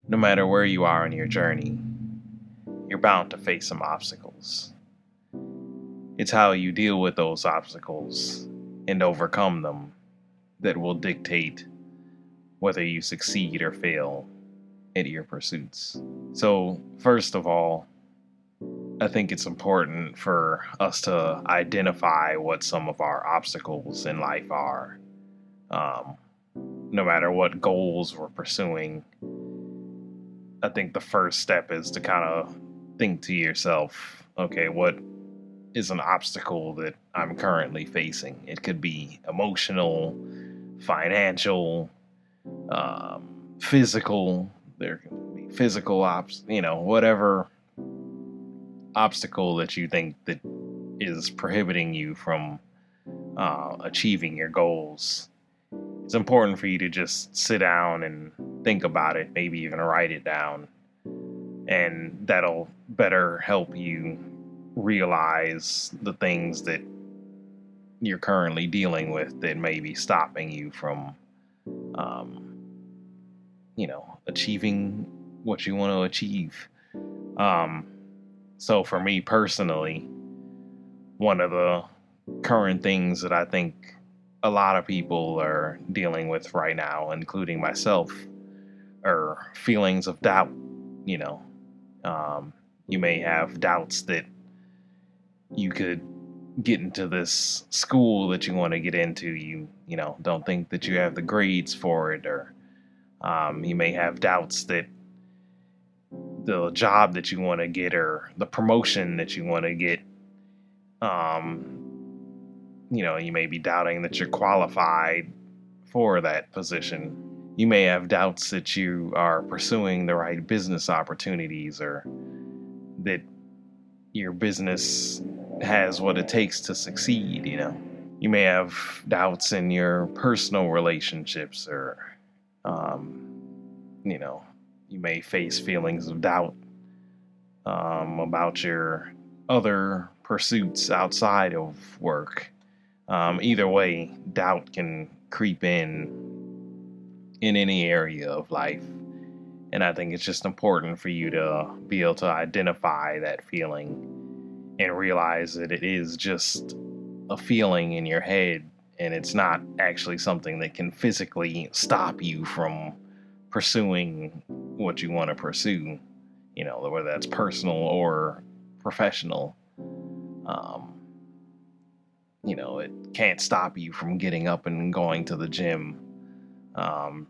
no matter where you are in your journey, you're bound to face some obstacles. It's how you deal with those obstacles and overcome them that will dictate whether you succeed or fail at your pursuits. So, first of all, I think it's important for us to identify what some of our obstacles in life are. Um, no matter what goals we're pursuing, I think the first step is to kind of think to yourself, okay, what is an obstacle that I'm currently facing? It could be emotional, financial, physical. There can be physical whatever obstacle that you think that is prohibiting you from achieving your goals. It's important for you to just sit down and think about it, maybe even write it down, and that'll better help you realize the things that you're currently dealing with that may be stopping you from, um, achieving what you want to achieve. Um, so for me personally, one of the current things that I think a lot of people are dealing with right now, including myself, are feelings of doubt. You know, you may have doubts that you could get into this school that you want to get into. You don't think that you have the grades for it, or you may have doubts that the job that you want to get or the promotion that you want to get, you may be doubting that you're qualified for that position. You may have doubts that you are pursuing the right business opportunities, or that your business has what it takes to succeed. You may have doubts in your personal relationships, or, um, you know, you may face feelings of doubt about your other pursuits outside of work. Either way, doubt can creep in any area of life. And I think it's just important for you to be able to identify that feeling and realize that it is just a feeling in your head, and it's not actually something that can physically stop you from pursuing what you want to pursue, whether that's personal or professional. Um, it can't stop you from getting up and going to the gym. Um,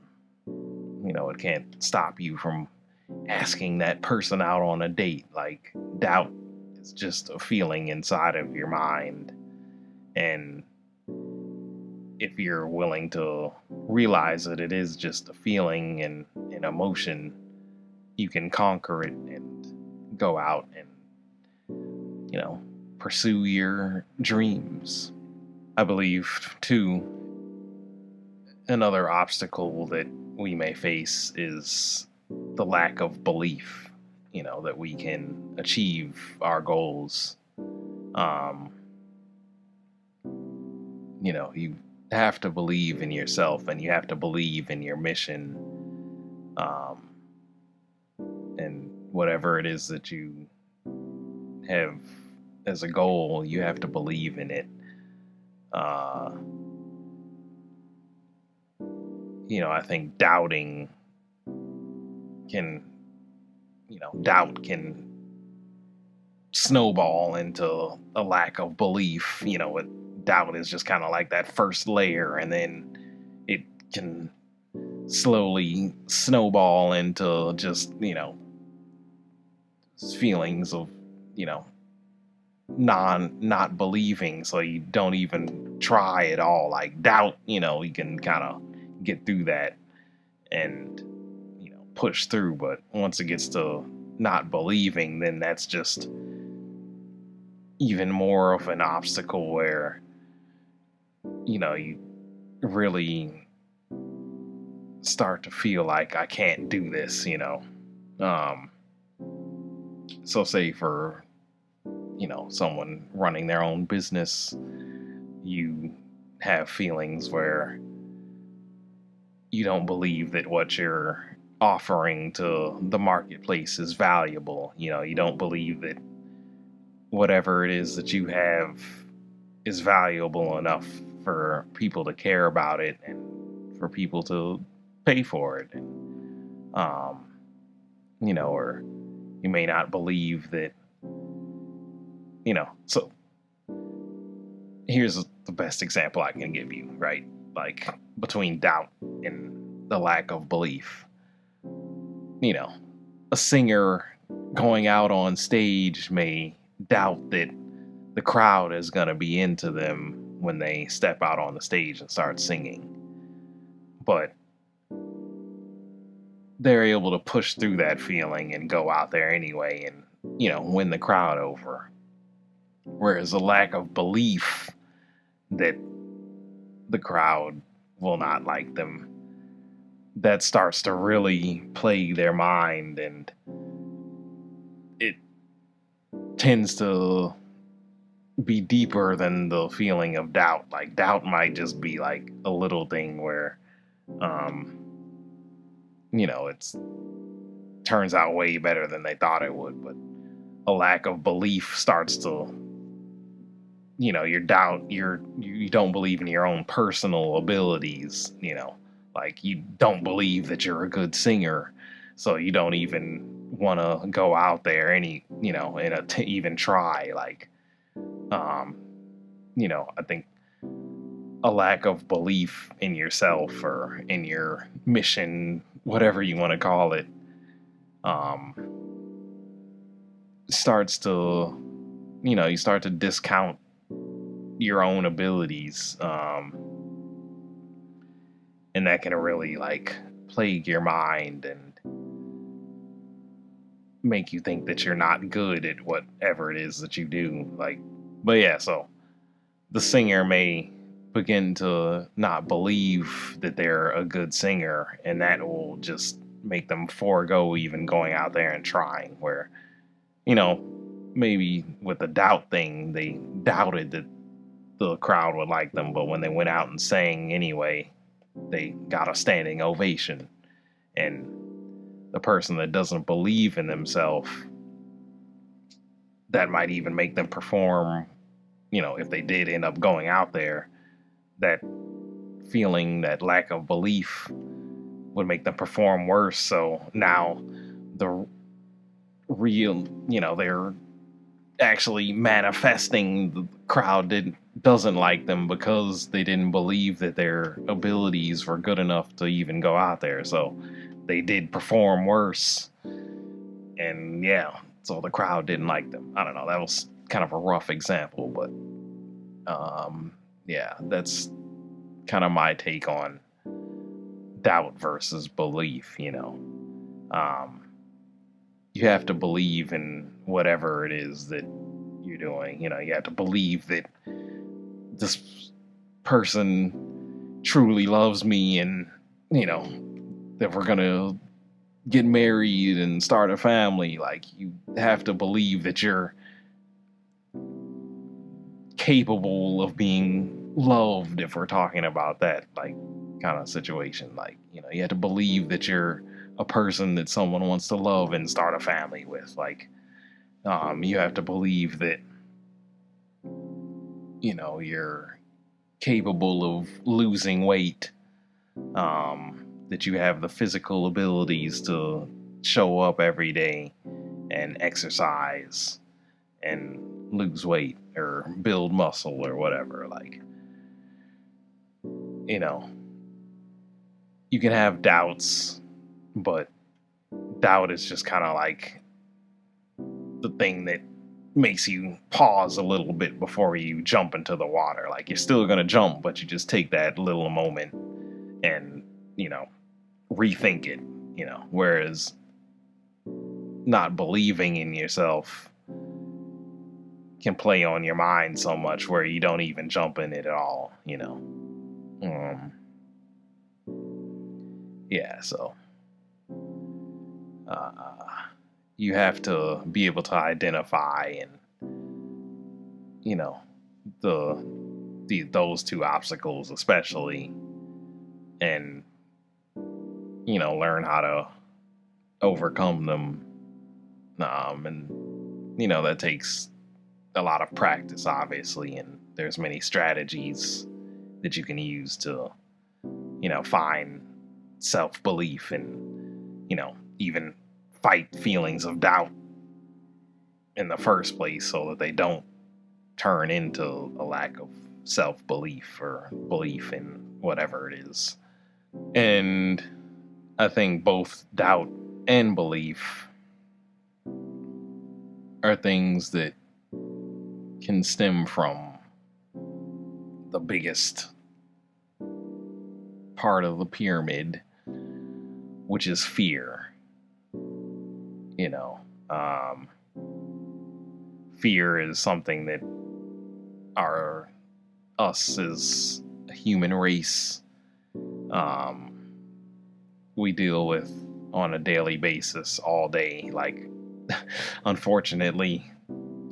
it can't stop you from asking that person out on a date. Like, doubt is just a feeling inside of your mind. And if you're willing to realize that it is just a feeling and an emotion, you can conquer it and go out and, pursue your dreams. I believe, too, another obstacle that we may face is the lack of belief, that we can achieve our goals. Um, you have to believe in yourself, and you have to believe in your mission, um, and whatever it is that you have as a goal, you have to believe in it. Uh, I think can, doubt can snowball into a lack of belief. Doubt is just kind of like that first layer, and then it can slowly snowball into just, feelings of, not believing, so you don't even try at all. Like, doubt, you can kind of get through that and, push through. But once it gets to not believing, then that's just even more of an obstacle where, you really start to feel like, I can't do this. Um, so say for, someone running their own business, you have feelings where you don't believe that what you're offering to the marketplace is valuable. You don't believe that whatever it is that you have is valuable enough for people to care about it and for people to pay for it. And, or you may not believe that, so here's the best example I can give you, right? Like between doubt and the lack of belief. A singer going out on stage may doubt that the crowd is going to be into them when they step out on the stage and start singing. But they're able to push through that feeling and go out there anyway and, win the crowd over. Whereas a lack of belief that the crowd will not like them, that starts to really plague their mind, and it tends to be deeper than the feeling of doubt. Like doubt might just be like a little thing where, it's turns out way better than they thought it would, but a lack of belief starts to, you don't believe in your own personal abilities, like you don't believe that you're a good singer, so you don't even want to go out there even try. Like, I think a lack of belief in yourself or in your mission, whatever you want to call it, starts to, you start to discount your own abilities, and that can really like plague your mind and make you think that you're not good at whatever it is that you do. Like, but yeah, so the singer may begin to not believe that they're a good singer, and that will just make them forego even going out there and trying. Where, maybe with the doubt thing, they doubted that the crowd would like them, but when they went out and sang anyway, they got a standing ovation. And the person that doesn't believe in themselves, that might even make them perform, if they did end up going out there, that feeling, that lack of belief would make them perform worse. So now the real, they're actually manifesting the crowd doesn't like them because they didn't believe that their abilities were good enough to even go out there. So they did perform worse. And yeah, so the crowd didn't like them. I don't know. That was kind of a rough example, but yeah, that's kind of my take on doubt versus belief. You have to believe in whatever it is that you're doing. You have to believe that this person truly loves me, and that we're gonna get married and start a family. Like, you have to believe that you're capable of being loved, if we're talking about that like kind of situation. Like, you have to believe that you're a person that someone wants to love and start a family with. Like, you have to believe that you're capable of losing weight, that you have the physical abilities to show up every day and exercise and lose weight or build muscle or whatever. Like, you can have doubts, but doubt is just kind of like the thing that makes you pause a little bit before you jump into the water. Like, you're still going to jump, but you just take that little moment and, rethink it, whereas not believing in yourself can play on your mind so much where you don't even jump in it at all, yeah, so you have to be able to identify and, those two obstacles especially, and learn how to overcome them. And that takes a lot of practice, obviously, and there's many strategies that you can use to, find self-belief and, even fight feelings of doubt in the first place so that they don't turn into a lack of self-belief or belief in whatever it is. And I think both doubt and belief are things that can stem from the biggest part of the pyramid, which is fear. You know, um, Fear is something that us as a human race, um, we deal with on a daily basis all day. Like, unfortunately,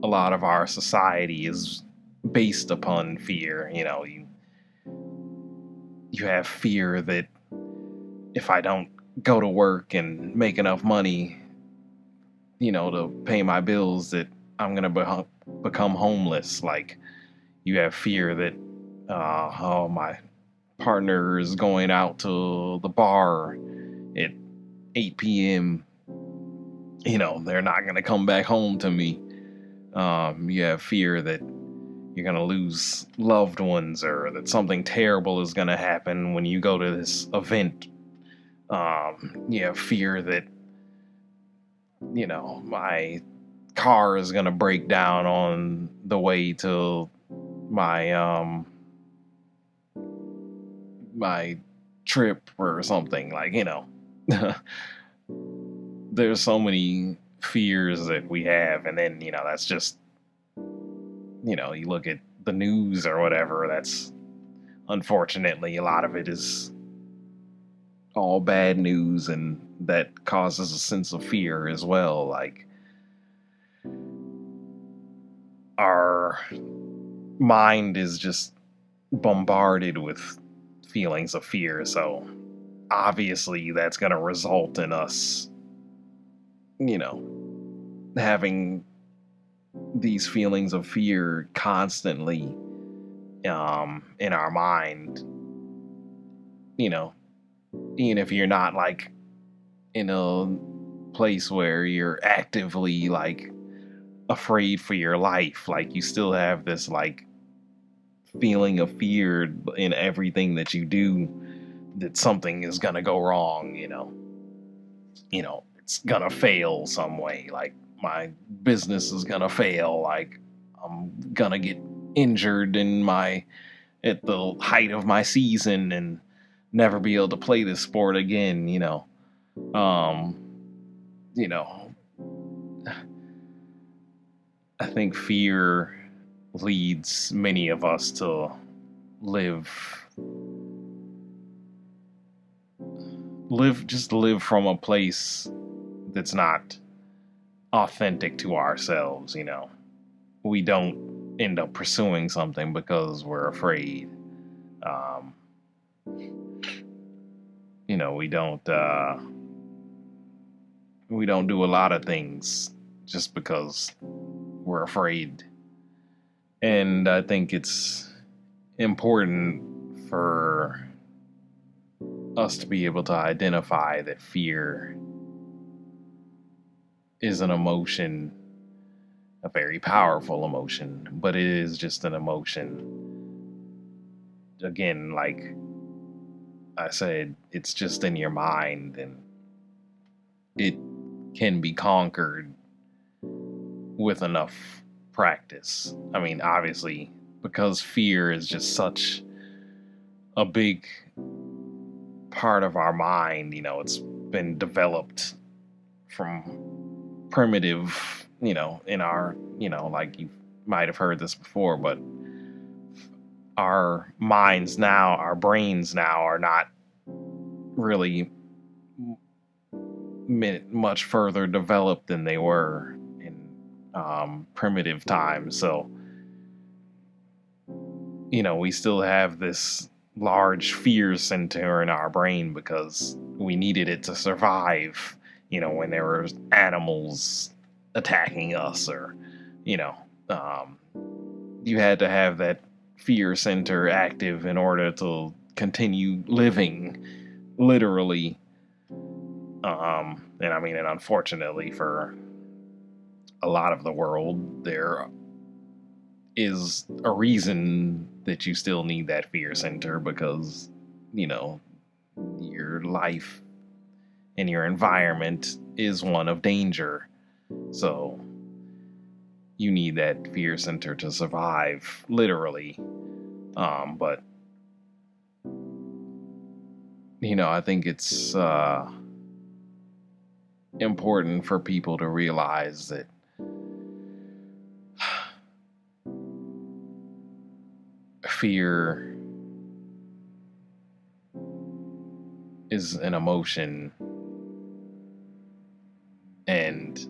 a lot of our society is based upon fear. You have fear that if I don't go to work and make enough money, to pay my bills, that I'm gonna become homeless. Like, you have fear that, oh, my partner is going out to the bar at 8 p.m. They're not gonna come back home to me. You have fear that you're gonna lose loved ones, or that something terrible is gonna happen when you go to this event. You have fear that, my car is gonna break down on the way to my trip or something. Like, there's so many fears that we have, and then that's just, you look at the news or whatever. That's, unfortunately, a lot of it is all bad news, and that causes a sense of fear as well. Like, our mind is just bombarded with feelings of fear, so obviously that's going to result in us, having these feelings of fear constantly, in our mind. Even if you're not like in a place where you're actively like afraid for your life, like, you still have this like feeling of fear in everything that you do, that something is gonna go wrong. It's gonna fail some way. Like, my business is gonna fail. Like, I'm gonna get injured at the height of my season and never be able to play this sport again. Um, you know, I think fear leads many of us to live live from a place that's not authentic to ourselves. We don't end up pursuing something because we're afraid. um we don't do a lot of things just because we're afraid. And I think it's important for us to be able to identify that fear is an emotion, a very powerful emotion, but it is just an emotion. Again, like I said, it's just in your mind, and it can be conquered with enough practice. I mean, obviously, because fear is just such a big part of our mind, it's been developed from primitive, in our, like, you might have heard this before, but our brains now are not really much further developed than they were in primitive times. So, we still have this large fear center in our brain because we needed it to survive, when there were animals attacking us, or, you know, um, you had to have that fear center active in order to continue living, literally. And I mean, and unfortunately for a lot of the world, there is a reason that you still need that fear center, because, you know, your life and your environment is one of danger. So you need that fear center to survive, literally. But I think it's important for people to realize that fear is an emotion, and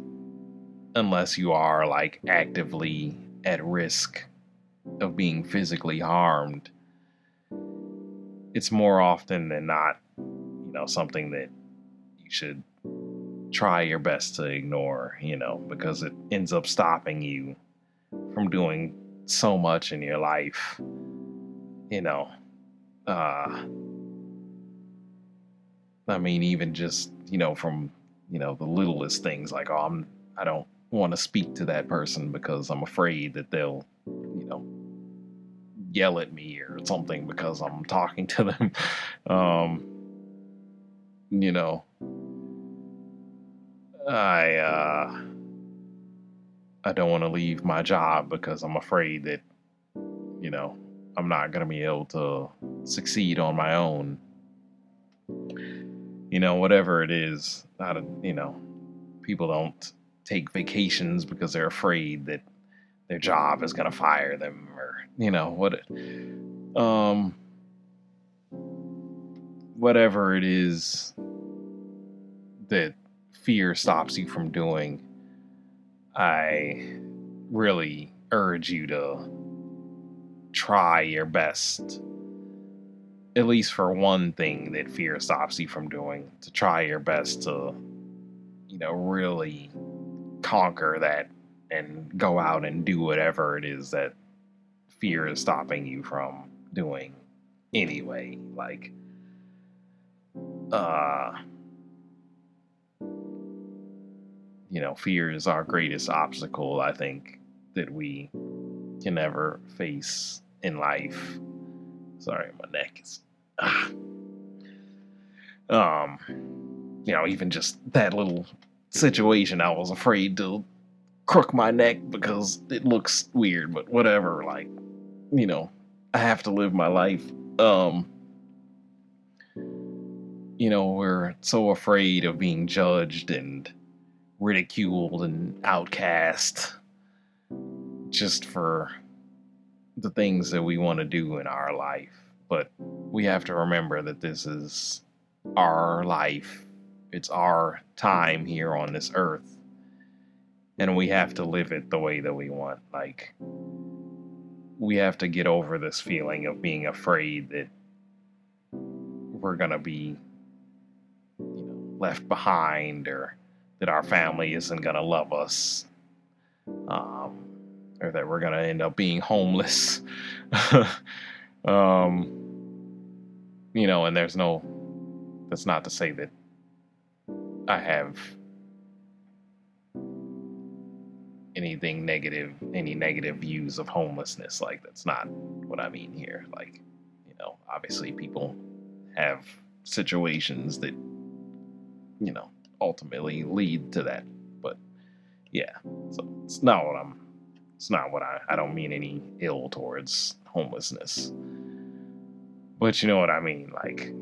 unless you are like actively at risk of being physically harmed, it's more often than not, something that you should try your best to ignore, because it ends up stopping you from doing so much in your life. Uh, I mean, even just, from, the littlest things, like, oh, I don't want to speak to that person because I'm afraid that they'll, yell at me or something because I'm talking to them. um, you know, I I don't want to leave my job because I'm afraid that, I'm not going to be able to succeed on my own. Whatever it is, people don't take vacations because they're afraid that their job is going to fire them, or, um, whatever it is that fear stops you from doing. I really urge you to try your best, at least for one thing that fear stops you from doing, to try your best to, really conquer that and go out and do whatever it is that fear is stopping you from doing anyway. Like, fear is our greatest obstacle, I think, that we can ever face in life. Sorry, my neck is. Even just that little situation, I was afraid to crook my neck because it looks weird, but whatever. Like, I have to live my life. We're so afraid of being judged and ridiculed and outcast just for the things that we want to do in our life. But we have to remember that this is our life. It's our time here on this earth. And we have to live it the way that we want. Like, we have to get over this feeling of being afraid that we're going to be, left behind, or that our family isn't going to love us, or that we're going to end up being homeless. And that's not to say that I have any negative views of homelessness. Like, that's not what I mean here. Like, obviously people have situations that, ultimately lead to that. But yeah, so it's not what I don't mean any ill towards homelessness. But you know what I mean? Like,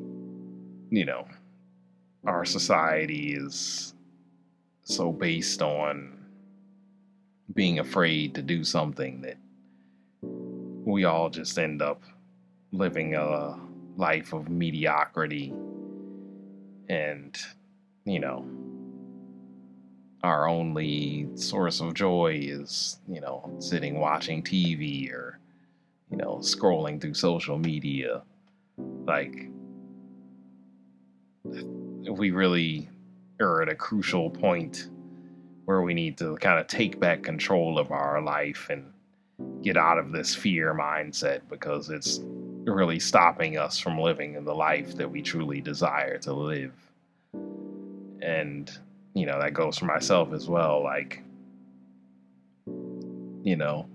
our society is so based on being afraid to do something that we all just end up living a life of mediocrity. And, our only source of joy is, sitting watching TV, or, scrolling through social media. Like, if we really or at a crucial point where we need to kind of take back control of our life and get out of this fear mindset, because it's really stopping us from living in the life that we truly desire to live. And, that goes for myself as well. Like, you know,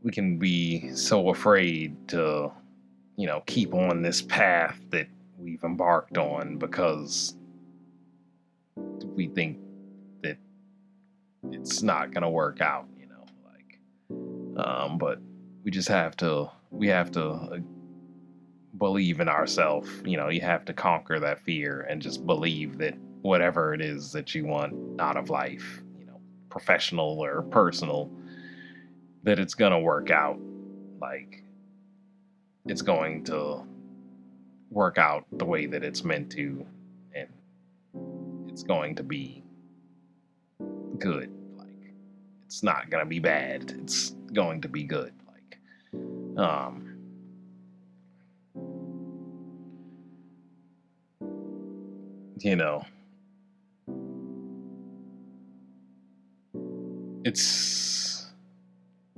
we can be so afraid to, keep on this path that we've embarked on because we think that it's not going to work out, but we have to believe in ourselves. You have to conquer that fear and just believe that whatever it is that you want out of life, professional or personal, that it's going to work out. Like, it's going to work out the way that it's meant to, and it's going to be good. Like, it's not going to be bad. It's going to be good. Like, you know, it's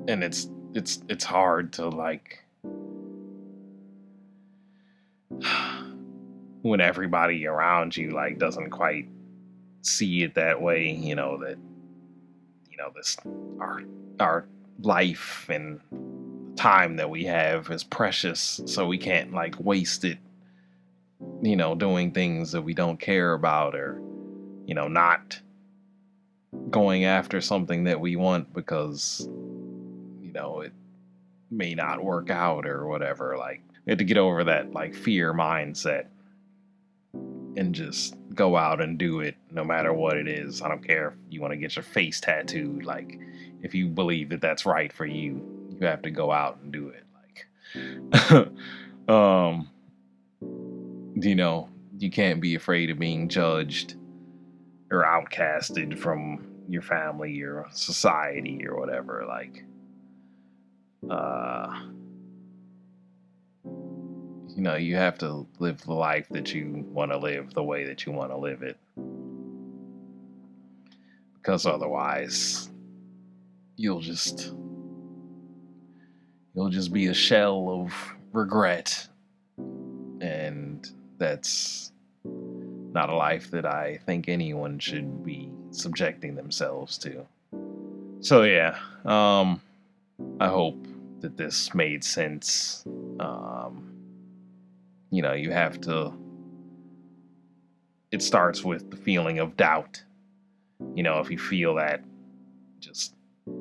it's hard to, like, when everybody around you, like, doesn't quite see it that way, that this our life and time that we have is precious, so we can't, like, waste it, doing things that we don't care about, or not going after something that we want because it may not work out or whatever. Like, we have to get over that, like, fear mindset and just go out and do it no matter what it is. I don't care if you want to get your face tattooed. Like, if you believe that that's right for you, you have to go out and do it. Like, you can't be afraid of being judged or outcasted from your family or society or whatever. Like, you have to live the life that you want to live the way that you want to live it. Because otherwise, you'll just be a shell of regret. And that's not a life that I think anyone should be subjecting themselves to. So yeah, I hope that this made sense. You have to, it starts with the feeling of doubt. If you feel that, just,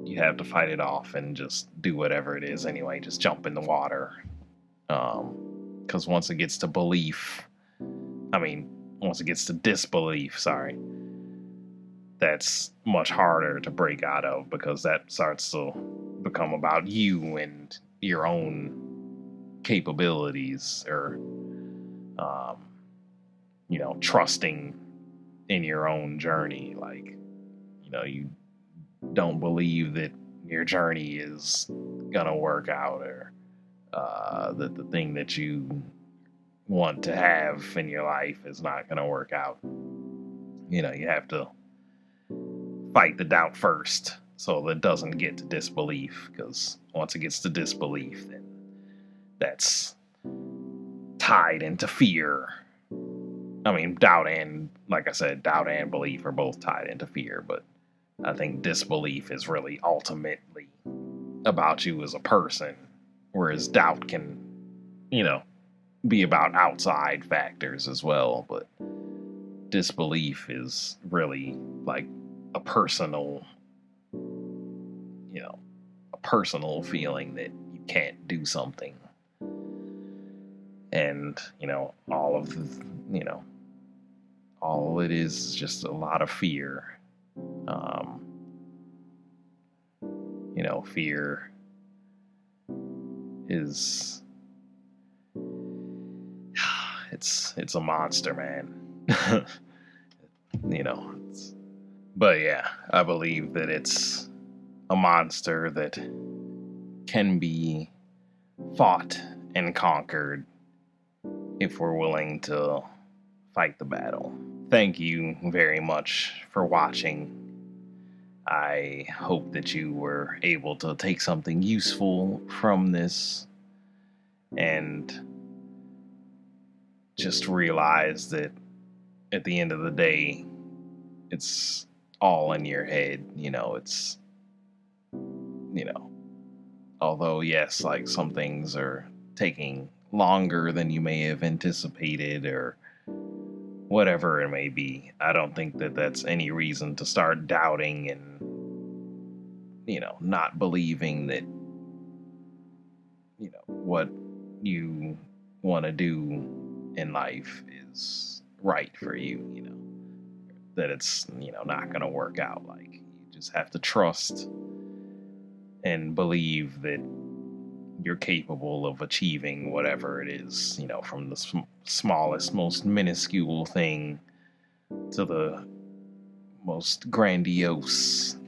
you have to fight it off and just do whatever it is anyway. Just jump in the water. Because once it gets to disbelief, sorry, that's much harder to break out of, because that starts to become about you and your own capabilities, or trusting in your own journey. Like, you don't believe that your journey is gonna work out, or that the thing that you want to have in your life is not gonna work out. You have to fight the doubt first, so that it doesn't get to disbelief, because once it gets to disbelief, then that's tied into fear. I mean, doubt and belief are both tied into fear, but I think disbelief is really ultimately about you as a person, whereas doubt can, be about outside factors as well. But disbelief is really like a personal, a personal feeling that you can't do something. And, all it is just a lot of fear. Fear is, it's a monster, man. But yeah, I believe that it's a monster that can be fought and conquered if we're willing to fight the battle. Thank you very much for watching. I hope that you were able to take something useful from this and just realize that at the end of the day, it's all in your head. Although, yes, like some things are taking longer than you may have anticipated or whatever it may be, I don't think that that's any reason to start doubting and, not believing that, what you want to do in life is right for you, that it's, not going to work out. Like, you just have to trust and believe that you're capable of achieving whatever it is, from the smallest, most minuscule thing to the most grandiose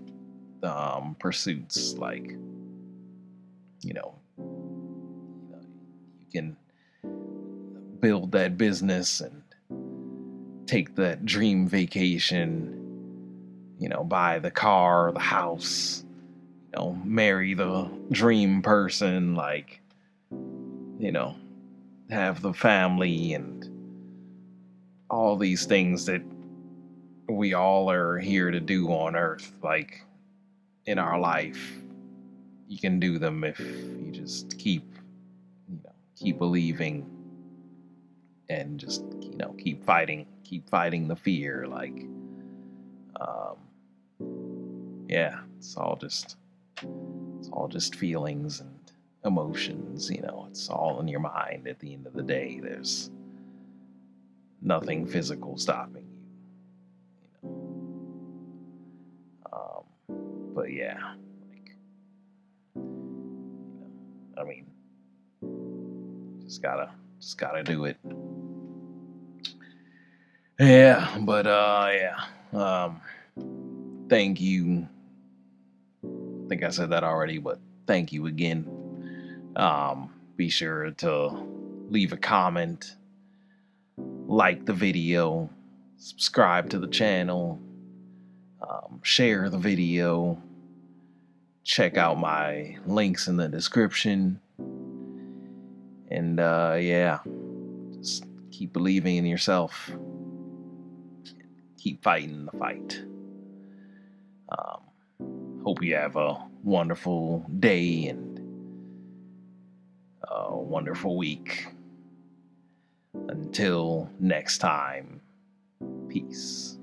pursuits. Like, you can build that business and take that dream vacation, buy the car, the house, marry the dream person, like, have the family and all these things that we all are here to do on earth, like in our life. You can do them if you just keep believing and just, keep fighting the fear. Like, yeah, it's all just feelings and emotions. It's all in your mind. At the end of the day, there's nothing physical stopping you. But yeah, like, I mean, just gotta do it. Yeah, but yeah. Thank you. I think I said that already, but thank you again. Be sure to leave a comment, like the video, subscribe to the channel, share the video, check out my links in the description, and yeah, just keep believing in yourself, keep fighting the fight. Hope you have a wonderful day and a wonderful week. Until next time, peace.